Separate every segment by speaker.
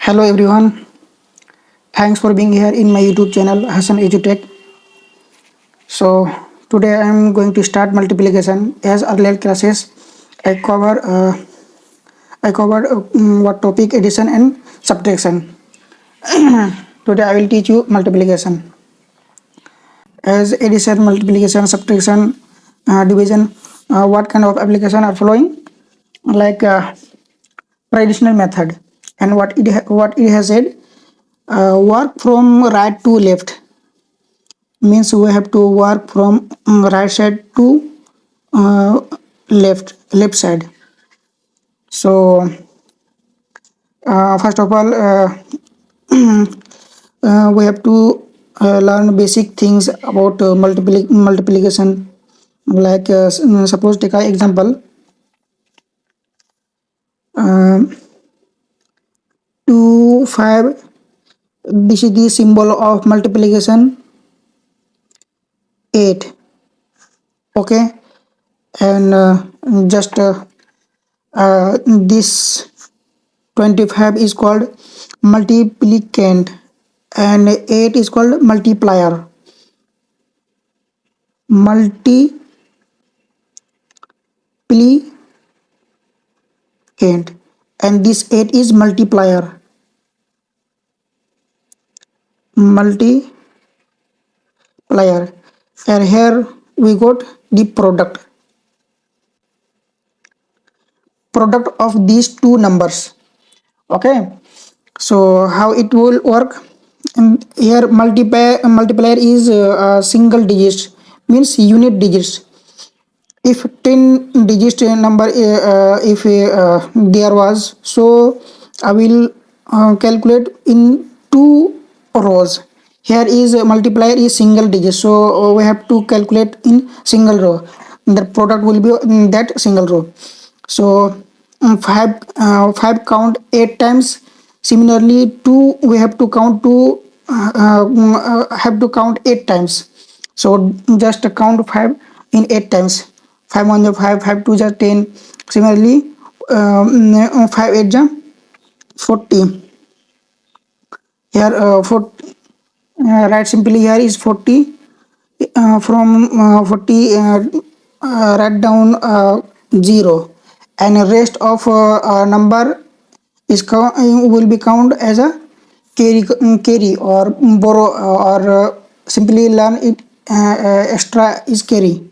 Speaker 1: Hello everyone, thanks for being here in my YouTube channel Hasan EduTech. So today I am going to start multiplication. As earlier classes, I cover I covered what topic addition and subtraction. Today I will teach you multiplication. As addition, multiplication, subtraction, division, what kind of application are following? Like traditional method, and what it has said, work from right to left means we have to work from right side to uh, left side. So first of all, we have to learn basic things about multiplication. Like suppose take an example, uh, 2 5. This is the symbol of multiplication. 8. Okay, and just this 25 is called multiplicand and 8 is called multiplier. Multiplicand, and this 8 is multiplier. Multiplier, and here we got the product of these two numbers. Okay, so how it will work? And here multiplier is single digits, means unit digits. If 10 digit number, if there was, so I will calculate in two rows. Here is multiplier is single digit, so we have to calculate in single row. The product will be in that single row. So 5 count 8 times. Similarly 2 we have to count have to count 8 times. So just count 5 in 8 times. 5 1 is 5, 5 2 is 10. Similarly 5 8 is 40. Here write simply, here is 40. From 40 write down 0, and the rest of number is will be count as a carry or borrow, or simply learn it extra is carry.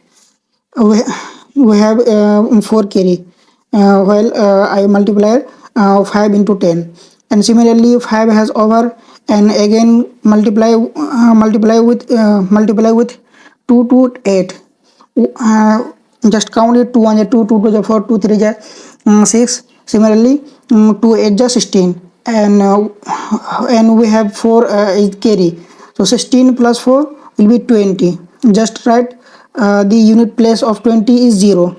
Speaker 1: we, we have 4 carry, while I multiply 5 into 10, and similarly 5 has over, and again multiply with 2 to 8. Just count it: 2 1 is 2, 2 2 is 4, 2 3 is 6. Similarly 2 8 is 16, and we have 4 is carry, so 16 plus 4 will be 20. Just write the unit place of 20 is 0.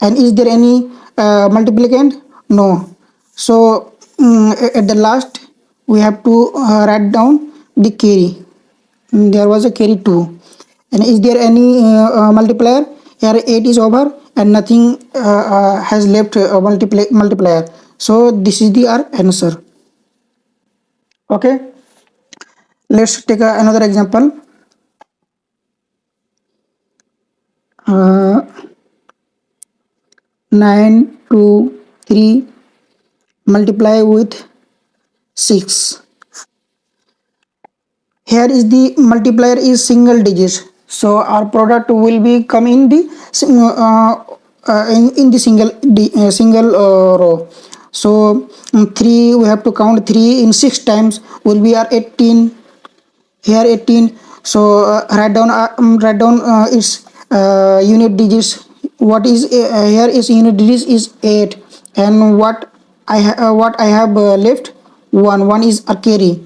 Speaker 1: And is there any multiplicand? No. So at the last we have to write down the carry. There was a carry 2. And is there any multiplier? Here 8 is over and nothing has left multiplier. So this is the our answer. Okay, let's take another example. 9 2 3 multiply with 6. Here is the multiplier is single digits, so our product will be come in the in the single row. So 3 we have to count 3 in 6 times will be our 18. Here 18. So write down its unit digits. What is here is unit digits is 8, and what I have left 1 is a carry,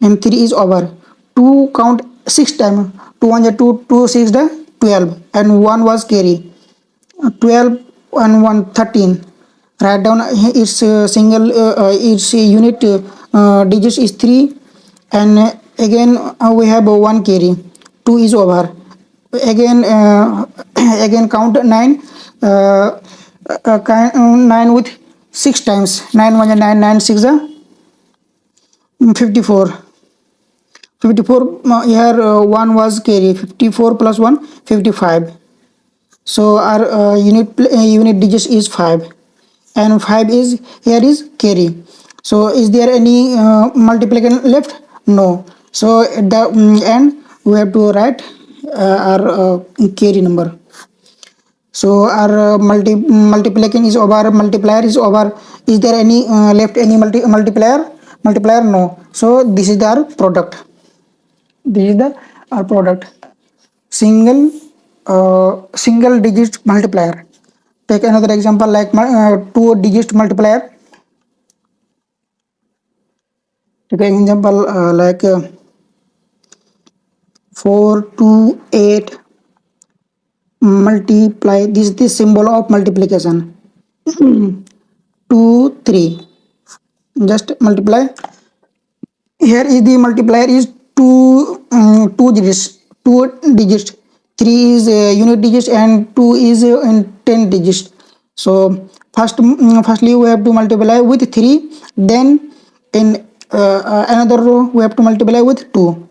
Speaker 1: and 3 is over. 2 count 6 times. 2 1 is 2, 2 6 is 12, and 1 was carry. 12 and 1 13. Write down its single its unit digits is 3, and again we have 1 carry. 2 is over. Again again count 9. 9 with 6 times. 9 1 is 9, 9 6 is 54. 54 here 1 was carry. 54 plus 1 55. So our unit digits is 5, and 5 is here is carry. So is there any multiplication left? No. So at the end we have to write our carry number. So our multiplication is over, multiplier is over. Is there any left any multiplier? Multiplier, no. So this is our product. This is the our product. Single digit multiplier. Take another example like two digit multiplier. Take an example like 4 to 8 multiply. This is the symbol of multiplication. 2 3, just multiply. Here is the multiplier is two digits, three is unit digits and two is in 10 digits. So firstly we have to multiply with 3, then in another row we have to multiply with 2.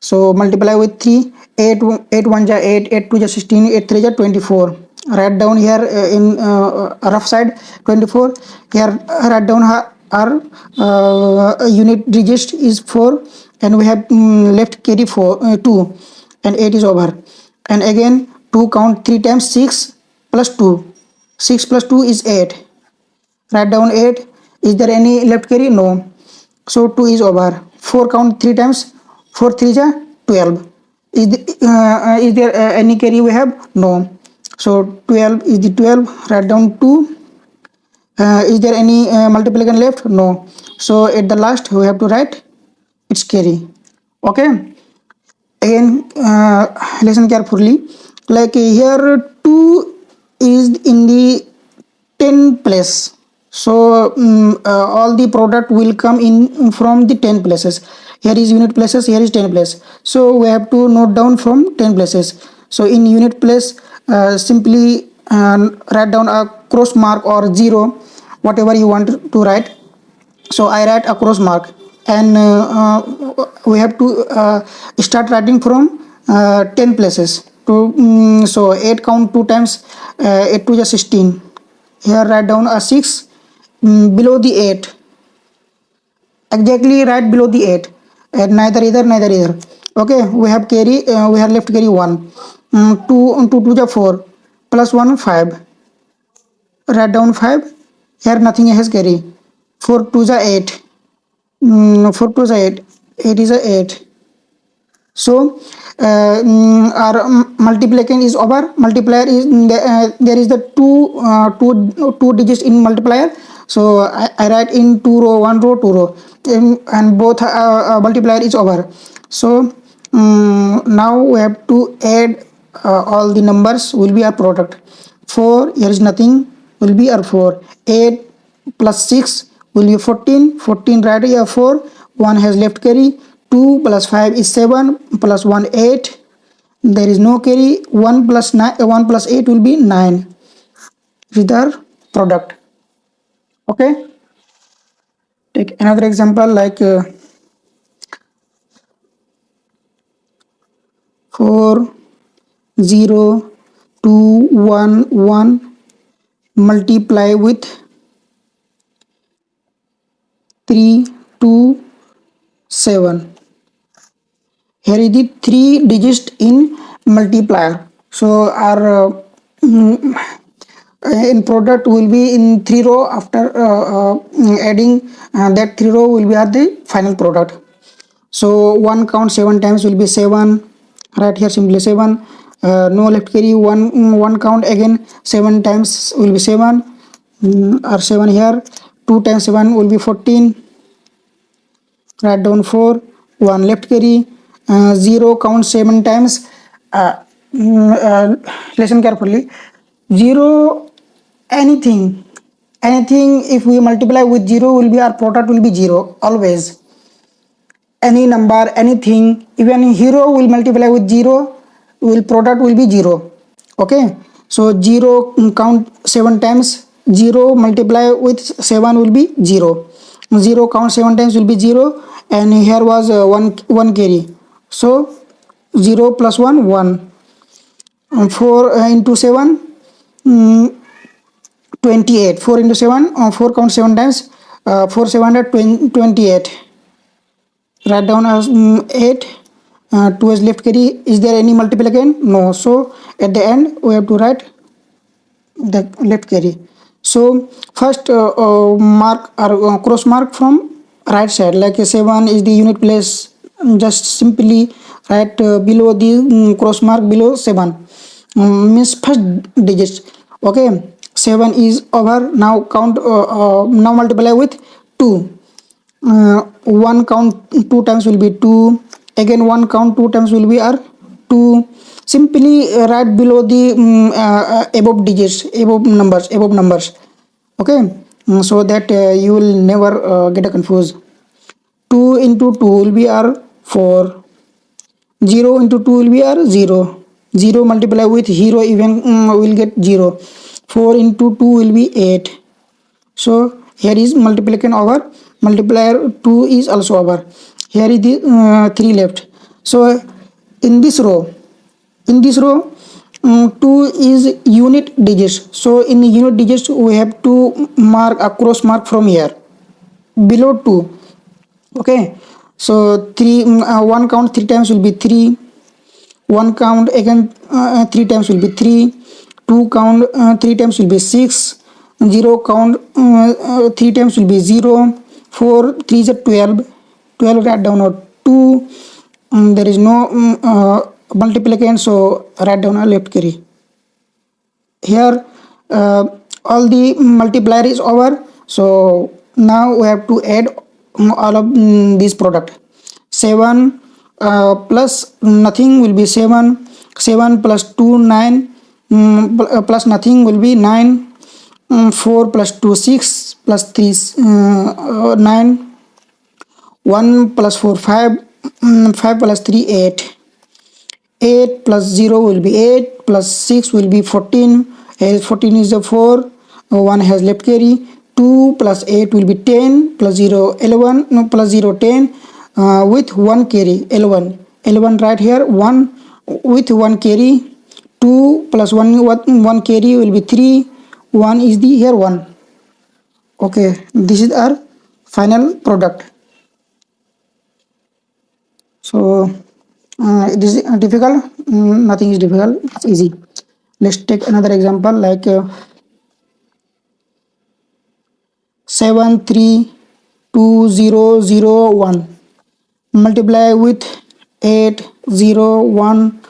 Speaker 1: So multiply with 3, 8, 8 1 ja 8, 8 2 ja 16, 8 3 ja 24. Write down here in rough side 24. Here write down our unit digit is 4, and we have left carry 4 2, and 8 is over. And again 2 count 3 times, 6 plus 2. 6 plus 2 is 8. Write down 8. Is there any left carry? No. So 2 is over. 4 count 3 times. 4 3 is 12. Is there any carry we have? No. So 12 is the 12. Write down 2. Is there any multiplication left? No. So at the last we have to write its carry. Okay. Again listen carefully. Like here 2 is in the 10 place. So all the product will come in from the 10 places. Here is unit places, here is 10 place. So we have to note down from 10 places. So in unit place simply write down a cross mark or 0, whatever you want to write. So I write a cross mark, and we have to start writing from 10 places to so 8 count 2 times, 8 to just 16. Here write down a 6 below the 8, exactly right below the 8, and neither either. Okay, we have carry, we have left carry 1. 2 2 to 4 plus 1 5. Write down 5. Here nothing has carry. 4 2 is 8. 4 2 is 8. 8 is 8. So our multiplication is over. Multiplier is there is the two digits in multiplier. So I write in 2 row, 1 row, 2 row, and both multiplier is over. So now we have to add all the numbers will be our product. 4, here is nothing, will be our 4. 8 plus 6 will be 14. 14 right here 4. 1 has left carry. 2 plus 5 is 7, plus 1 8. There is no carry. 1 plus 9, 1 plus 8 will be 9. With our product. Okay. Take another example like 4 0 2 1 1 multiply with 3 2 7. Here is the 3 digits in multiplier. So our in product will be in 3 row. After adding that 3 row will be at the final product. So 1 count 7 times will be 7. Right here simply 7. No left carry. 1 count again 7 times will be 7. Or 7 here. 2 times 7 will be 14. Write down 4. 1 left carry. 0 count 7 times. Listen carefully. 0 anything if we multiply with 0 will be our product will be 0 always. Any number, anything, even hero will multiply with 0, will product will be 0. Okay, so 0 count 7 times, 0 multiply with 7 will be 0. 0 count 7 times will be 0, and here was 1 carry, so 0 plus 1 1. 4 into 7, 28. 4 into 7, 4 count 7 times, 4 728. Write down as 8. 2 is left carry. Is there any multiple again? No. So at the end we have to write the left carry. So first mark or cross mark from right side, like 7 is the unit place. Just simply write below the cross mark below 7, means first digits. Okay, 7 is over. Now count, now multiply with 2. 1 count 2 times will be 2, again 1 count 2 times will be 2. Simply write below the above digits, above numbers. Okay. So that you will never get confused. 2 into 2 will be 4. 0 into 2 will be 0. 0 multiply with 0 even will get 0. 4 into 2 will be 8. So here is multiplication over, multiplier 2 is also over. Here is the 3 left. So in this row, 2 is unit digits. So in the unit digits we have to mark a cross mark from here below 2. Okay, so 3, 1 count 3 times will be 3. 1 count again 3 times will be 3. 2 count 3 times will be 6. 0 count 3 times will be 0. 4 3 is 12. 12 write down or 2. There is no multiplication, so write down a left carry. Here all the multiplier is over. So now we have to add all of this product. 7 plus nothing will be 7. 7 plus 2 9, plus nothing will be 9. 4 plus 2 6, plus 3 9. 1 plus 4 5. 5 plus 3 8. 8 plus 0 will be 8, plus 6 will be 14. 14 is a 4. 1 has left carry. 2 plus 8 will be 10, plus 0 11, no, plus 0 10, with 1 carry 11. 11 right here, 1 with 1 carry. 2 plus 1 carry will be 3. 1 is the here 1. Okay, this is our final product. So this is difficult? Nothing is difficult, it's easy. Let's take another example, like 73201 multiply with 8014.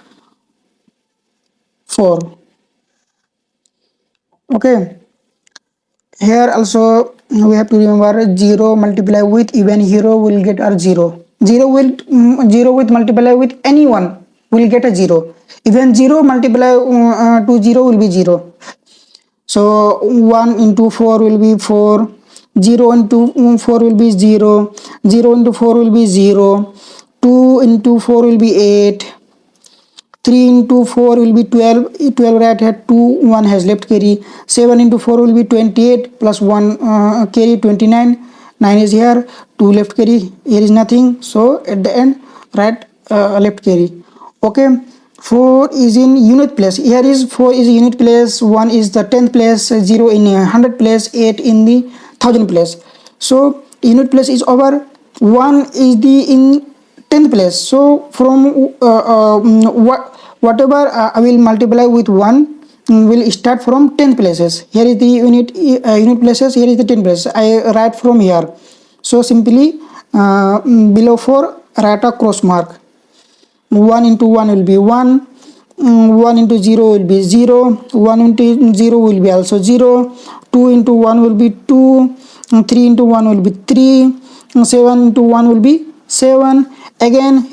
Speaker 1: Okay, here also we have to remember 0 multiply with even hero will get our 0. 0 with multiply with anyone will get a 0. Even 0 multiply to 0 will be 0. So 1 into 4 will be 4. 0 into 4 will be 0. 0 into 4 will be 0. 2 into 4 will be 8. 3 into 4 will be 12. 12 right here, 2, 1 has left carry. 7 into 4 will be 28, plus 1 carry 29. 9 is here, 2 left carry. Here is nothing. So at the end, write left carry. Okay. 4 is in unit place. Here is 4 is unit place. 1 is the 10th place. 0 in 100 place. 8 in the 1000 place. So unit place is over. 1 is the in 10th place. So from whatever I will multiply with 1 will start from 10 places. Here is the unit places. Here is the 10 places. I write from here. So simply below 4 write a cross mark. 1 into 1 will be 1. 1 into 0 will be 0. 1 into 0 will be also 0. 2 into 1 will be 2. 3 into 1 will be 3. 7 into 1 will be 7. Again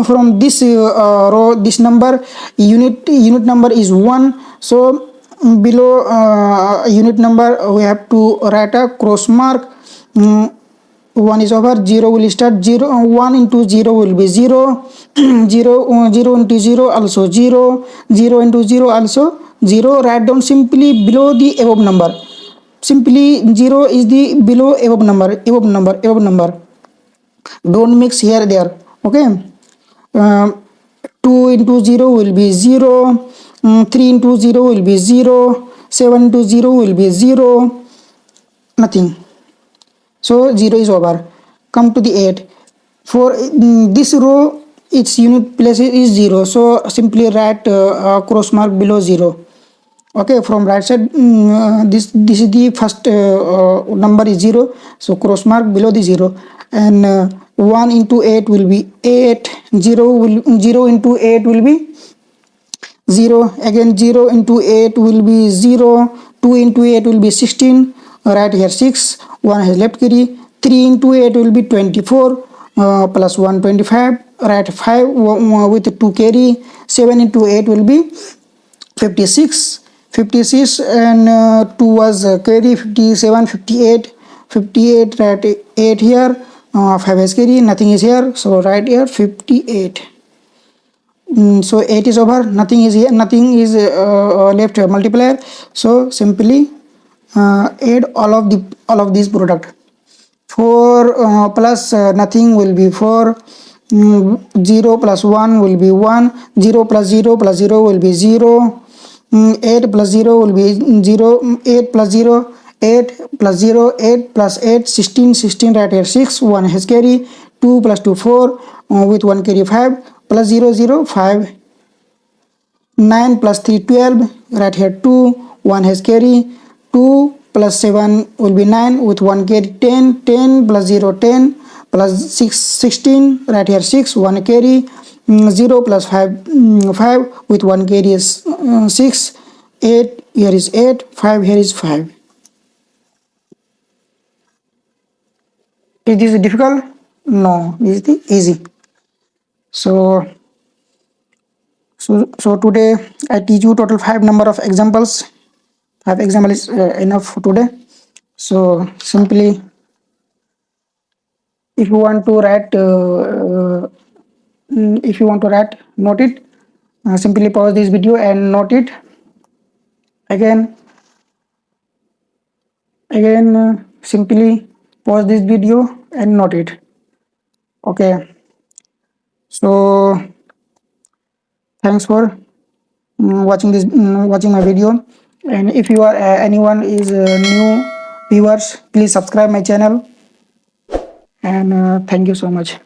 Speaker 1: from this row, this number unit number is 1. So below unit number we have to write a cross mark. 1 is over. 0 will start. 1 into 0 will be 0. 0 into 0 also 0. 0 into 0 also 0. Write down simply below the above number. simply 0 is the below above number, don't mix here there. Okay. um, 2 into 0 will be 0, 3 into 0 will be 0, 7 into 0 will be 0, nothing. So 0 is over. Come to the 8. For this row, its unit place is 0, so simply write cross mark below 0. Okay, from right side, this is the first number is 0, so cross mark below the 0. And 1 into 8 will be 8, 0 into 8 will be 0, again 0 into 8 will be 0, 2 into 8 will be 16, right here 6, 1 has left carry, 3 into 8 will be 24, plus 1 25, right 5 with 2 carry, 7 into 8 will be 56, 56 and 2 was carry, 57, 58, 58, right 8 here, 5 has carry, nothing is here, so right here 58. So 8 is over, nothing is here, nothing is left multiplier, so simply add all of these product. 4 plus nothing will be 4, 0 plus 1 will be 1, 0 plus 0 plus 0 will be 0, 8 plus 0 will be 0, 8 plus 0, 8 plus 0, 8 plus 8, 16, 16 right here 6, 1 has carry, 2 plus 2 4, with 1 carry 5, plus 0 0 5, 9 plus 3 12, right here 2, 1 has carry, 2 plus 7 will be 9, with 1 carry 10, 10 plus 0 10, plus 6 16, right here 6, 1 carry, 0 plus 5 5, with 1 carry is 6, 8 here is 8, 5 here is 5. Is this difficult? No, this is easy. So today I teach you total 5 number of examples. 5 example is enough for today. So simply, if you want to write note it, simply pause this video and note it. Again simply pause this video and note it. Okay, so thanks for watching my video. And if you are anyone is new viewers, please subscribe my channel. And thank you so much.